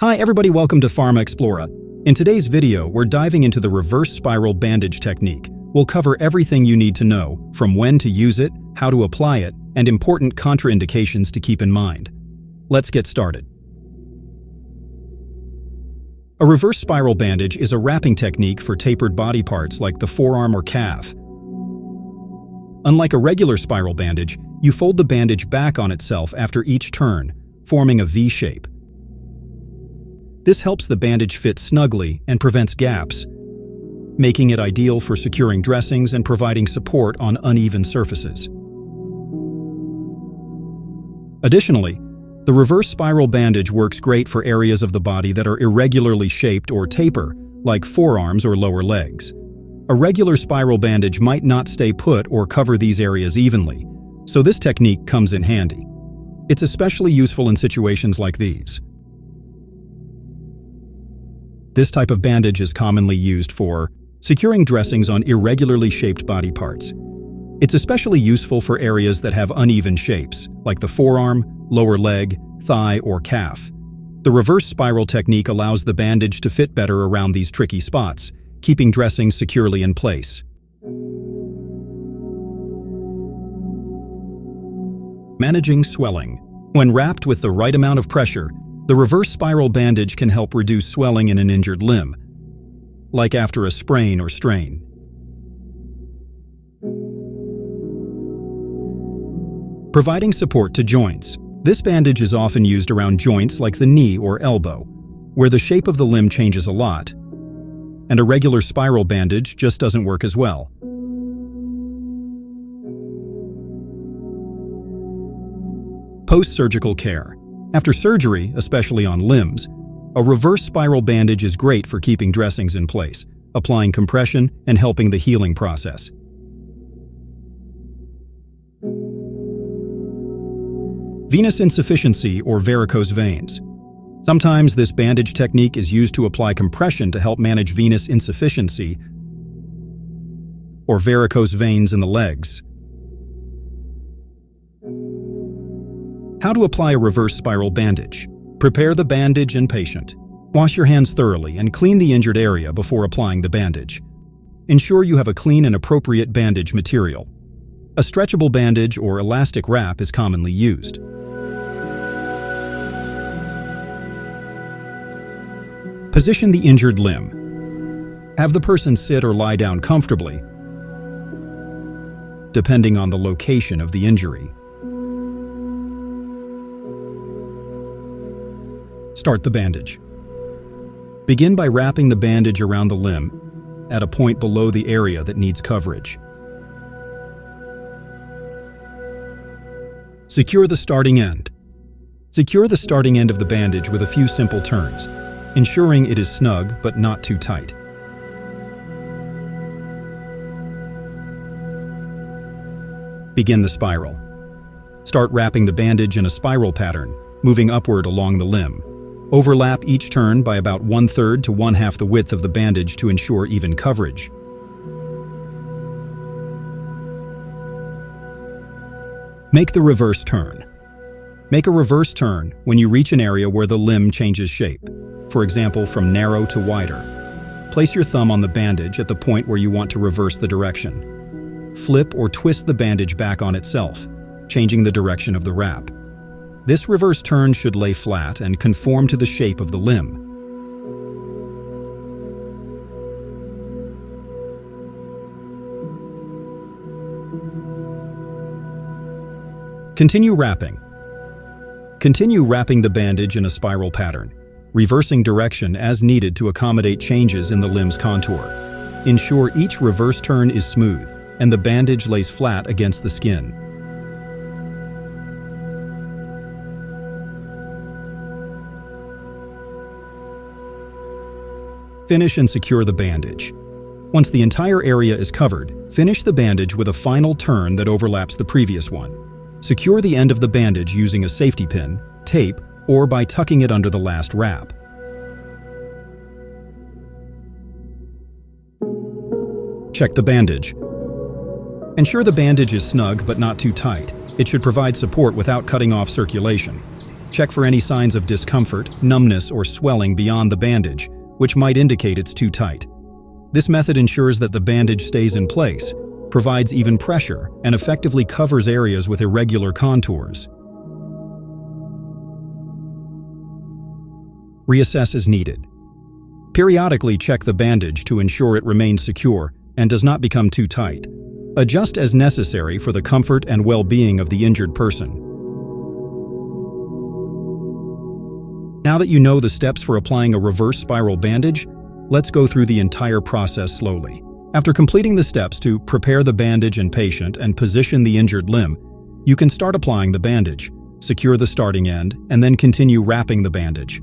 Hi everybody, welcome to Pharma Explora. In today's video, we're diving into the reverse spiral bandage technique. We'll cover everything you need to know, from when to use it, how to apply it, and important contraindications to keep in mind. Let's get started. A reverse spiral bandage is a wrapping technique for tapered body parts like the forearm or calf. Unlike a regular spiral bandage, you fold the bandage back on itself after each turn, forming a V shape. This helps the bandage fit snugly and prevents gaps, making it ideal for securing dressings and providing support on uneven surfaces. Additionally, the reverse spiral bandage works great for areas of the body that are irregularly shaped or taper, like forearms or lower legs. A regular spiral bandage might not stay put or cover these areas evenly, so this technique comes in handy. It's especially useful in situations like these. This type of bandage is commonly used for securing dressings on irregularly shaped body parts. It's especially useful for areas that have uneven shapes, like the forearm, lower leg, thigh, or calf. The reverse spiral technique allows the bandage to fit better around these tricky spots, keeping dressings securely in place. Managing swelling. When wrapped with the right amount of pressure, the reverse spiral bandage can help reduce swelling in an injured limb, like after a sprain or strain. Providing support to joints. This bandage is often used around joints like the knee or elbow, where the shape of the limb changes a lot, and a regular spiral bandage just doesn't work as well. Post-surgical care. After surgery, especially on limbs, a reverse spiral bandage is great for keeping dressings in place, applying compression, and helping the healing process. Venous insufficiency or varicose veins. Sometimes this bandage technique is used to apply compression to help manage venous insufficiency or varicose veins in the legs. How to apply a reverse spiral bandage. Prepare the bandage and patient. Wash your hands thoroughly and clean the injured area before applying the bandage. Ensure you have a clean and appropriate bandage material. A stretchable bandage or elastic wrap is commonly used. Position the injured limb. Have the person sit or lie down comfortably, depending on the location of the injury. Start the bandage. Begin by wrapping the bandage around the limb at a point below the area that needs coverage. Secure the starting end. Secure the starting end of the bandage with a few simple turns, ensuring it is snug but not too tight. Begin the spiral. Start wrapping the bandage in a spiral pattern, moving upward along the limb. Overlap each turn by about 1/3 to 1/2 the width of the bandage to ensure even coverage. Make the reverse turn. Make a reverse turn when you reach an area where the limb changes shape, for example, from narrow to wider. Place your thumb on the bandage at the point where you want to reverse the direction. Flip or twist the bandage back on itself, changing the direction of the wrap. This reverse turn should lay flat and conform to the shape of the limb. Continue wrapping. Continue wrapping the bandage in a spiral pattern, reversing direction as needed to accommodate changes in the limb's contour. Ensure each reverse turn is smooth and the bandage lays flat against the skin. Finish and secure the bandage. Once the entire area is covered, finish the bandage with a final turn that overlaps the previous one. Secure the end of the bandage using a safety pin, tape, or by tucking it under the last wrap. Check the bandage. Ensure the bandage is snug but not too tight. It should provide support without cutting off circulation. Check for any signs of discomfort, numbness, or swelling beyond the bandage, which might indicate it's too tight. This method ensures that the bandage stays in place, provides even pressure, and effectively covers areas with irregular contours. Reassess as needed. Periodically check the bandage to ensure it remains secure and does not become too tight. Adjust as necessary for the comfort and well-being of the injured person. Now that you know the steps for applying a reverse spiral bandage, let's go through the entire process slowly. After completing the steps to prepare the bandage and patient and position the injured limb, you can start applying the bandage, secure the starting end, and then continue wrapping the bandage.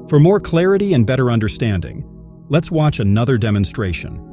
For more clarity and better understanding, let's watch another demonstration.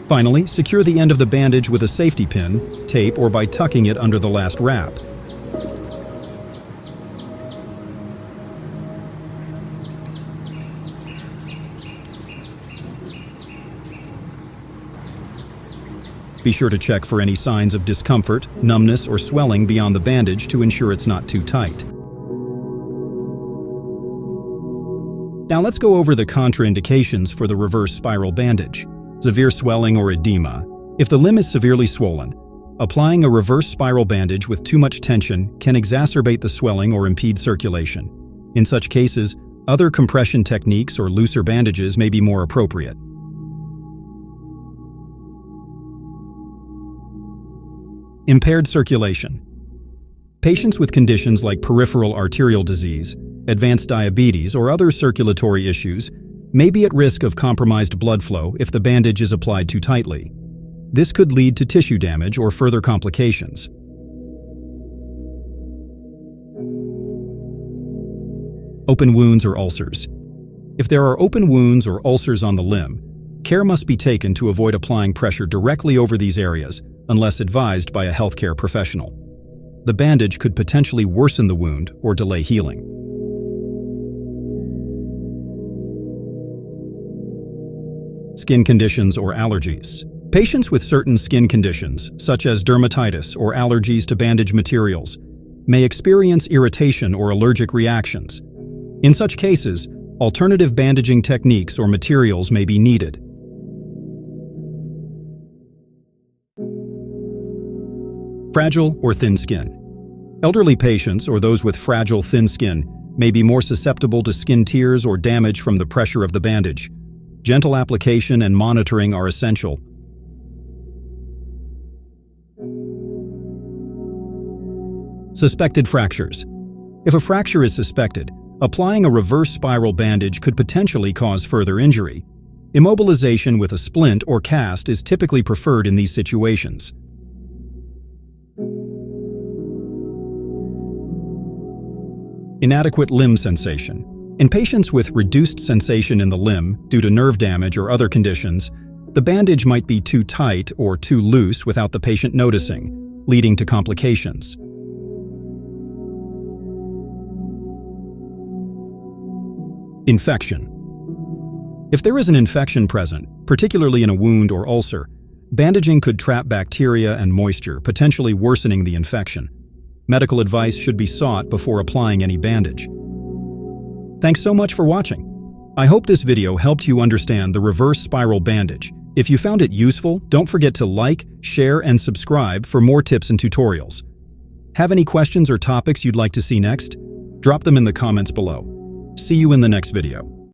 Finally, secure the end of the bandage with a safety pin, tape, or by tucking it under the last wrap. Be sure to check for any signs of discomfort, numbness, or swelling beyond the bandage to ensure it's not too tight. Now let's go over the contraindications for the reverse spiral bandage. Severe swelling or edema. If the limb is severely swollen, applying a reverse spiral bandage with too much tension can exacerbate the swelling or impede circulation. In such cases, other compression techniques or looser bandages may be more appropriate. Impaired circulation. Patients with conditions like peripheral arterial disease, advanced diabetes, or other circulatory issues may be at risk of compromised blood flow if the bandage is applied too tightly. This could lead to tissue damage or further complications. Open wounds or ulcers. If there are open wounds or ulcers on the limb, care must be taken to avoid applying pressure directly over these areas unless advised by a healthcare professional. The bandage could potentially worsen the wound or delay healing. Skin conditions or allergies. Patients with certain skin conditions, such as dermatitis or allergies to bandage materials, may experience irritation or allergic reactions. In such cases, Alternative bandaging techniques or materials may be needed. Fragile or thin skin. Elderly patients or those with fragile, thin skin may be more susceptible to skin tears or damage from the pressure of the bandage. Gentle application and monitoring are essential. Suspected fractures. If a fracture is suspected, applying a reverse spiral bandage could potentially cause further injury. Immobilization with a splint or cast is typically preferred in these situations. Inadequate limb sensation. In patients with reduced sensation in the limb due to nerve damage or other conditions, the bandage might be too tight or too loose without the patient noticing, leading to complications. Infection. If there is an infection present, particularly in a wound or ulcer, bandaging could trap bacteria and moisture, potentially worsening the infection. Medical advice should be sought before applying any bandage. Thanks so much for watching. I hope this video helped you understand the reverse spiral bandage. If you found it useful, don't forget to like, share, and subscribe for more tips and tutorials. Have any questions or topics you'd like to see next? Drop them in the comments below. See you in the next video.